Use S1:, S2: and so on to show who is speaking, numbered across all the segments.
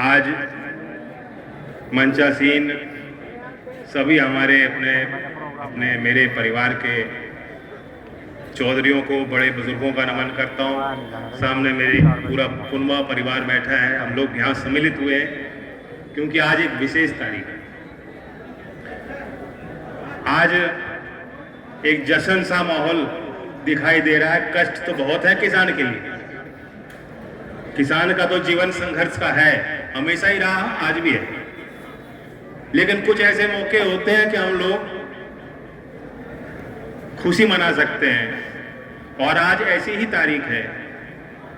S1: आज मंचासीन सभी हमारे अपने मेरे परिवार के चौधरियों को, बड़े बुजुर्गों का नमन करता हूँ। सामने मेरी पूरा कुनबा परिवार बैठा है। हम लोग यहाँ सम्मिलित हुए हैं क्योंकि आज एक विशेष तारीख है। आज एक जश्न सा माहौल दिखाई दे रहा है। कष्ट तो बहुत है किसान के लिए। किसान का तो जीवन संघर्ष का है, हमेशा ही रहा, आज भी है। लेकिन कुछ ऐसे मौके होते हैं कि हम लोग खुशी मना सकते हैं, और आज ऐसी ही तारीख है।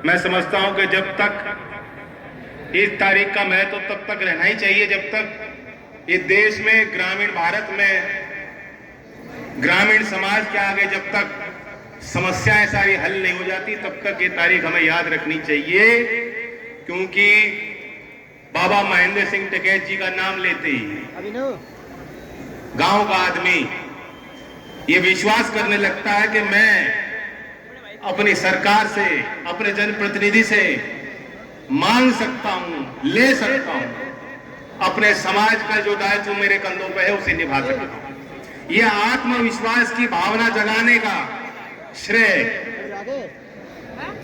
S1: मैं समझता हूं कि जब तक इस तारीख का महत्व तब तक रहना ही चाहिए जब तक इस देश में, ग्रामीण भारत में, ग्रामीण समाज के आगे जब तक समस्याएं सारी हल नहीं हो जाती, तब तक ये तारीख हमें याद रखनी चाहिए। क्योंकि बाबा महेंद्र सिंह टिकैत जी का नाम लेते ही गांव का आदमी ये विश्वास करने लगता है कि मैं अपनी सरकार से, अपने जनप्रतिनिधि से मांग सकता हूं, ले सकता हूं, अपने समाज का जो दायित्व मेरे कंधों पर है उसे निभा सकता हूं। यह आत्मविश्वास की भावना जगाने का श्रेय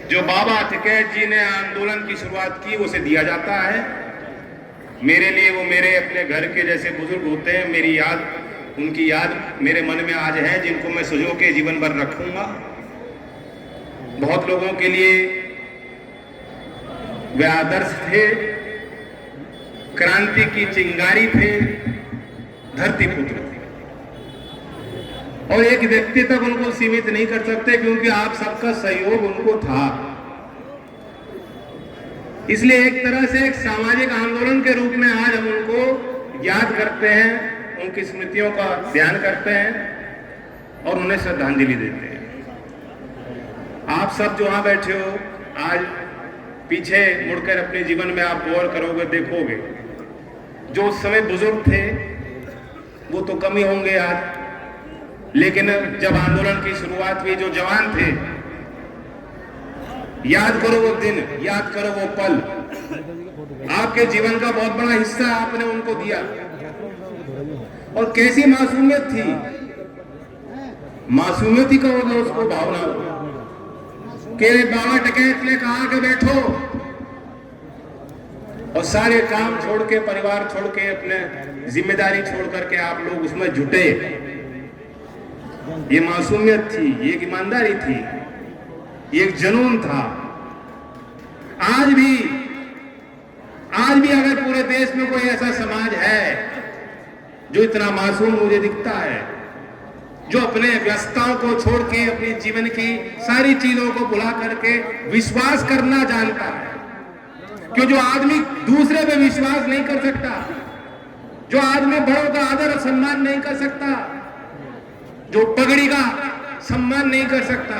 S1: जो बाबा टिकैत जी ने आंदोलन की शुरुआत की उसे दिया जाता है। मेरे लिए वो मेरे अपने घर के जैसे बुजुर्ग होते हैं। मेरी याद, उनकी याद मेरे मन में आज है, जिनको मैं सजो के जीवन भर रखूंगा। बहुत लोगों के लिए वे आदर्श थे, क्रांति की चिंगारी थे, धरती पुत्र थे। और एक व्यक्ति तक उनको सीमित नहीं कर सकते क्योंकि आप सबका सहयोग उनको था। इसलिए एक तरह से एक सामाजिक आंदोलन के रूप में आज हम उनको याद करते हैं, उनकी स्मृतियों का ध्यान करते हैं और उन्हें श्रद्धांजलि देते हैं। आप सब जो वहां बैठे हो, आज पीछे मुड़कर अपने जीवन में आप गौर करोगे, देखोगे जो उस समय बुजुर्ग थे वो तो कम ही होंगे आज, लेकिन जब आंदोलन की शुरुआत हुई जो जवान थे, याद करो वो दिन, याद करो वो पल। आपके जीवन का बहुत बड़ा हिस्सा आपने उनको दिया। और कैसी मासूमियत थी, मासूमियत ही कहोगे उसको, भावना के बाबा टिकैत ने कहा कि बैठो, और सारे काम छोड़ के, परिवार छोड़ के, अपने जिम्मेदारी छोड़ करके आप लोग उसमें जुटे। ये मासूमियत थी, ये एक ईमानदारी थी, ये एक जुनून था। आज भी अगर पूरे देश में कोई ऐसा समाज है जो इतना मासूम मुझे दिखता है, जो अपने व्यस्तताओं को छोड़ के, अपने जीवन की सारी चीजों को भुला करके विश्वास करना जानता है, क्यों जो आदमी दूसरे पे विश्वास नहीं कर सकता, जो आदमी बड़ों का आदर और सम्मान नहीं कर सकता, जो पगड़ी का सम्मान नहीं कर सकता,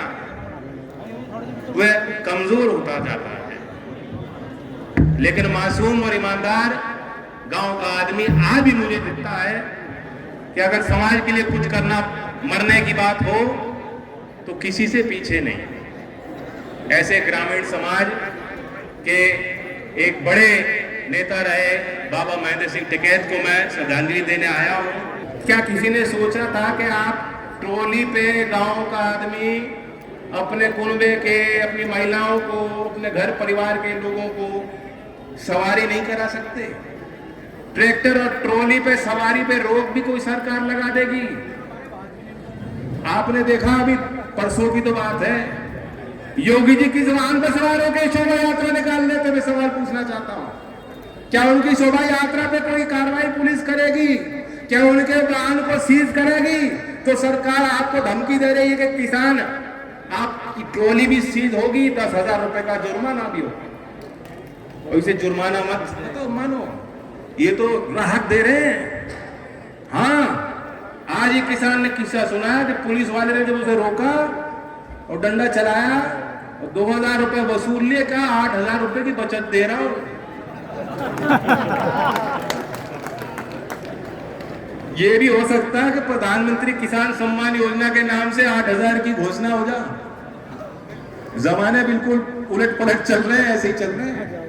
S1: वह कमजोर होता जाता है। लेकिन मासूम और ईमानदार गांव का आदमी आज भी मुझे दिखता है कि अगर समाज के लिए कुछ करना, मरने की बात हो तो किसी से पीछे नहीं। ऐसे ग्रामीण समाज के एक बड़े नेता रहे बाबा महेंद्र सिंह टिकैत को मैं श्रद्धांजलि देने आया हूं। क्या किसी ने सोचा था कि आप ट्रॉली पे गांव का आदमी अपने कुनबे के, अपनी महिलाओं को, अपने घर परिवार के लोगों को सवारी नहीं करा सकते? ट्रैक्टर और ट्रॉली पे सवारी पे रोक भी कोई सरकार लगा देगी? आपने देखा, अभी परसों की तो बात है, योगी जी की जुबान पर सवार होकर शोभा यात्रा निकाल लेते। मैं सवाल पूछना चाहता हूं, क्या उनकी शोभा यात्रा पे कोई कार्रवाई पुलिस करेगी? क्या उनके वाहन को सीज करेगी? तो सरकार आपको धमकी दे रही है कि किसान, आपकी ट्रॉली भी सीज होगी, 10,000 रुपए का जुर्माना भी होगा। और इसे जुर्माना मत तो मानो, ये तो राहत दे रहे हैं। हाँ, आज एक किसान ने किस्सा सुनाया कि पुलिस वाले ने जब उसे रोका और डंडा चलाया और 2,000 रुपए वसूल लिए, कहा 8,000 रुपए की बचत दे रहा हूं। ये भी हो सकता है कि प्रधानमंत्री किसान सम्मान योजना के नाम से 8,000 की घोषणा हो जाए। जमाने बिल्कुल उलट पलट चल रहे हैं, ऐसे ही चल रहे हैं।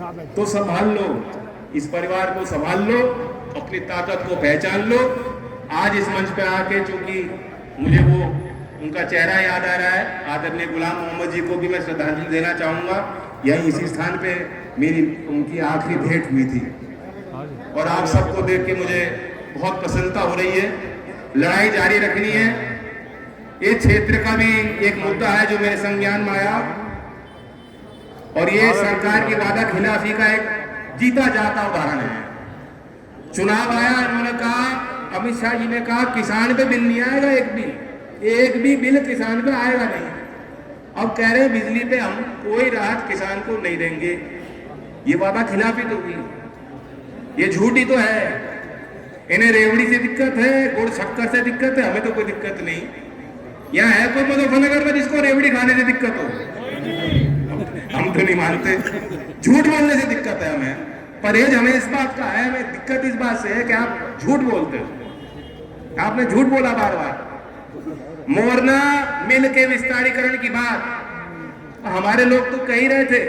S1: तो संभाल लो, इस परिवार को संभाल लो, अपनी ताकत को पहचान लो। आज इस मंच पे आके चूंकि मुझे वो उनका चेहरा याद आ रहा है, आदरणीय गुलाम मोहम्मद जी को भी मैं श्रद्धांजलि देना चाहूंगा। यही इसी स्थान पे मेरी उनकी आखिरी भेंट हुई थी और आप सबको देख के मुझे बहुत प्रसन्नता हो रही है। लड़ाई जारी रखनी है। ये क्षेत्र का भी एक मुद्दा है जो मेरे संज्ञान में आया और ये सरकार की वादा खिलाफी का एक जीता जाता उदाहरण है। चुनाव आया, उन्होंने कहा, अमित शाह जी ने कहा किसान पे बिल नहीं आएगा, एक भी बिल किसान पे आएगा नहीं। अब कह रहे हैं बिजली पे हम कोई राहत किसान को नहीं देंगे। ये वादा खिलाफी तो हुई, ये झूठी तो है। इन्हें रेवड़ी से दिक्कत है, गुड़ शक्कर से दिक्कत है, हमें तो कोई दिक्कत नहीं। यहाँ है कोई मुजफ्फरनगर में जिसको रेवड़ी खाने से दिक्कत हो? हम तो नहीं मानते। झूठ बोलने से दिक्कत है हमें, परहेज हमें इस बात का है। हमें दिक्कत इस बात से है कि आप झूठ बोलते हो। आपने झूठ बोला बार बार। मोरना मिल के विस्तारीकरण की बात हमारे लोग तो कह ही रहे थे।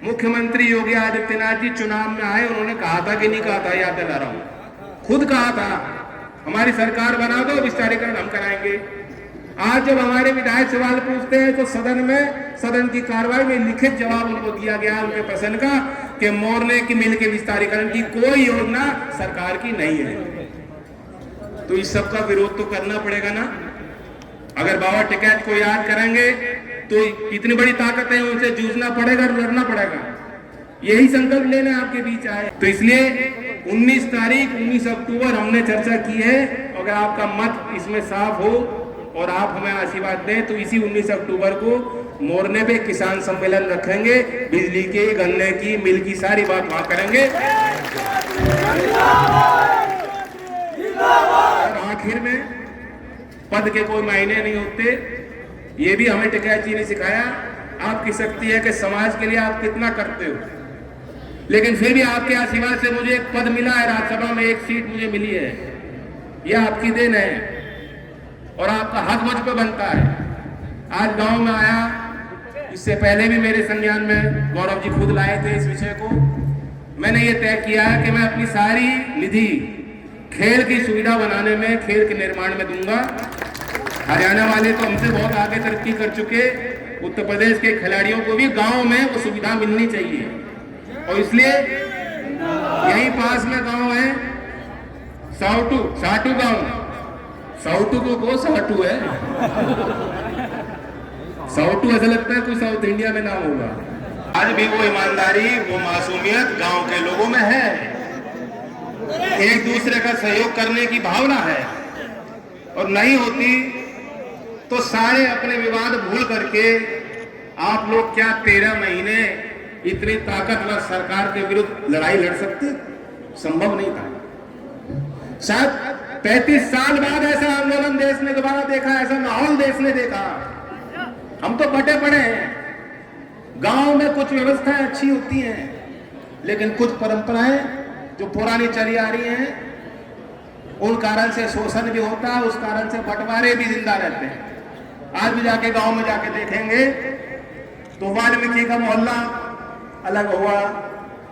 S1: मुख्यमंत्री योगी आदित्यनाथ जी चुनाव में आए, उन्होंने कहा था कि नहीं कहा था, याद दिला रहा हूं, खुद कहा था हमारी सरकार बना दो, विस्तारीकरण हम कराएंगे। आज जब हमारे विधायक सवाल पूछते हैं तो सदन में, सदन की कार्रवाई में लिखित जवाब उनको दिया गया उनके प्रश्न का कि मोरने की मिल के विस्तारीकरण की कोई योजना सरकार की नहीं है। तो इस सब का विरोध तो करना पड़ेगा ना। अगर बाबा टिकैत को याद करेंगे तो इतनी बड़ी ताकत है, उनसे जूझना पड़ेगा, लड़ना पड़ेगा। यही संकल्प लेने आपके बीच आए। तो इसलिए 19 तारीख 19 अक्टूबर हमने चर्चा की है। अगर आपका मत इसमें साफ हो और आप हमें आशीर्वाद दें तो इसी 19 अक्टूबर को मोरने पे किसान सम्मेलन रखेंगे। बिजली के, गन्ने की, मिल की सारी बात वहां करेंगे। और आखिर में पद के कोई मायने नहीं होते, ये भी हमें टिकैत जी ने सिखाया। आपकी शक्ति है कि समाज के लिए आप कितना करते हो, लेकिन फिर भी आपके आशीर्वाद से मुझे एक पद मिला है राज्यसभा में, एक सीट मुझे मिली है। यह आपकी देन है और आपका हक मुझ पे बनता है। आज गांव में आया, इससे पहले भी मेरे संज्ञान में गौरव जी खुद लाए थे इस विषय को। मैंने ये तय किया है कि मैं अपनी सारी निधि खेल की सुविधा बनाने में, खेल के निर्माण में दूंगा। हरियाणा वाले तो हमसे बहुत आगे तरक्की कर चुके, उत्तर प्रदेश के खिलाड़ियों को भी गांव में वो सुविधा मिलनी चाहिए। और इसलिए यही पास में गांव है साटू गांव। साउटू को साटू है, साउटू ऐसा लगता है कोई साउथ इंडिया में नाम होगा। आज भी वो ईमानदारी, वो मासूमियत गांव के लोगों में है। एक दूसरे का सहयोग करने की भावना है और नहीं होती तो सारे अपने विवाद भूल करके आप लोग क्या 13 महीने इतनी ताकतवर सरकार के विरुद्ध लड़ाई लड़ सकते? संभव नहीं था। शायद 35 साल बाद ऐसा आंदोलन देश ने दोबारा देखा, ऐसा माहौल देश ने देखा। हम तो बटे पड़े हैं। गांव में कुछ व्यवस्थाएं अच्छी होती हैं, लेकिन कुछ परंपराएं जो पुरानी चली आ रही हैं, उन कारण से शोषण भी होता है, उस कारण से बंटवारे भी जिंदा रहते हैं। आज भी जाके गांव में जाके देखेंगे तो वाल्मीकि का मोहल्ला अलग होगा,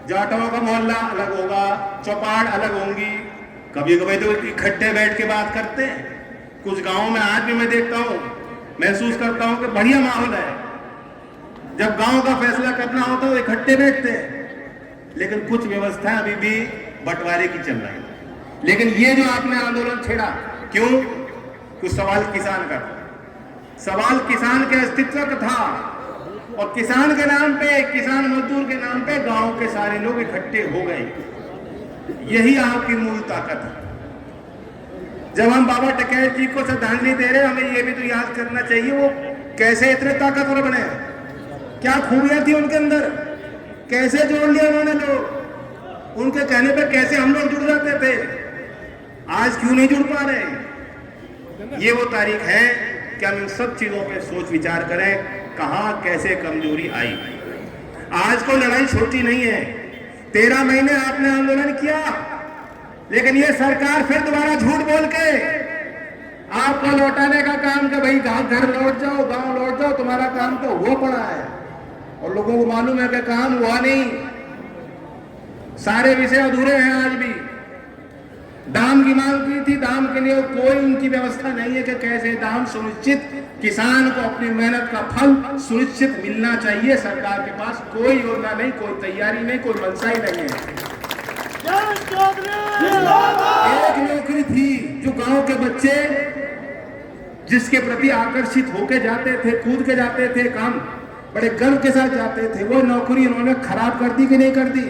S1: जाटों का मोहल्ला अलग होगा, चौपाड़ अलग होंगी। कभी कभी तो इकट्ठे बैठ के बात करते हैं। कुछ गांवों में आज भी मैं देखता हूं, महसूस करता हूं कि बढ़िया माहौल है। जब गांव का फैसला करना होता है तो इकट्ठे बैठते हैं, लेकिन कुछ व्यवस्था अभी भी बंटवारे की चल रही है। लेकिन ये जो आपने आंदोलन छेड़ा, क्यों? कुछ सवाल किसान का, सवाल किसान के अस्तित्व का था और किसान के नाम पे, किसान मजदूर के नाम पे गांव के सारे लोग इकट्ठे हो गए। यही आपकी मूल ताकत है। जब हम बाबा टिकैत जी को श्रद्धांजलि दे रहे हैं, हमें यह भी तो याद करना चाहिए वो कैसे इतने ताकतवर बने, क्या खूबियां थी उनके अंदर, कैसे जोड़ लिया उन्होंने लोग, उनके कहने पे कैसे हम लोग जुड़ जाते थे। आज क्यों नहीं जुड़ पा रहे? ये वो तारीख है कि हम इन सब चीजों पे सोच विचार करें, कहां कैसे कमजोरी आई। आज को लड़ाई छोटी नहीं है। 13 महीने आपने आंदोलन किया, लेकिन ये सरकार फिर दोबारा झूठ बोल के आपको लौटाने का काम कि भाई घर लौट जाओ, गांव लौट जाओ, तुम्हारा काम तो हो पड़ा है। और लोगों को मालूम है कि काम हुआ नहीं। सारे विषय अधूरे हैं आज भी। दाम की मांग की थी, दाम के लिए कोई उनकी व्यवस्था नहीं है कि कैसे दाम सुनिश्चित, किसान को अपनी मेहनत का फल सुनिश्चित मिलना चाहिए। सरकार के पास कोई योजना नहीं, कोई तैयारी नहीं, कोई मनसा ही नहीं है। एक नौकरी थी जो गांव के बच्चे जिसके प्रति आकर्षित होके जाते थे, कूद के जाते थे, काम बड़े गर्व के साथ जाते थे, वो नौकरी इन्होंने खराब कर दी कि नहीं कर दी?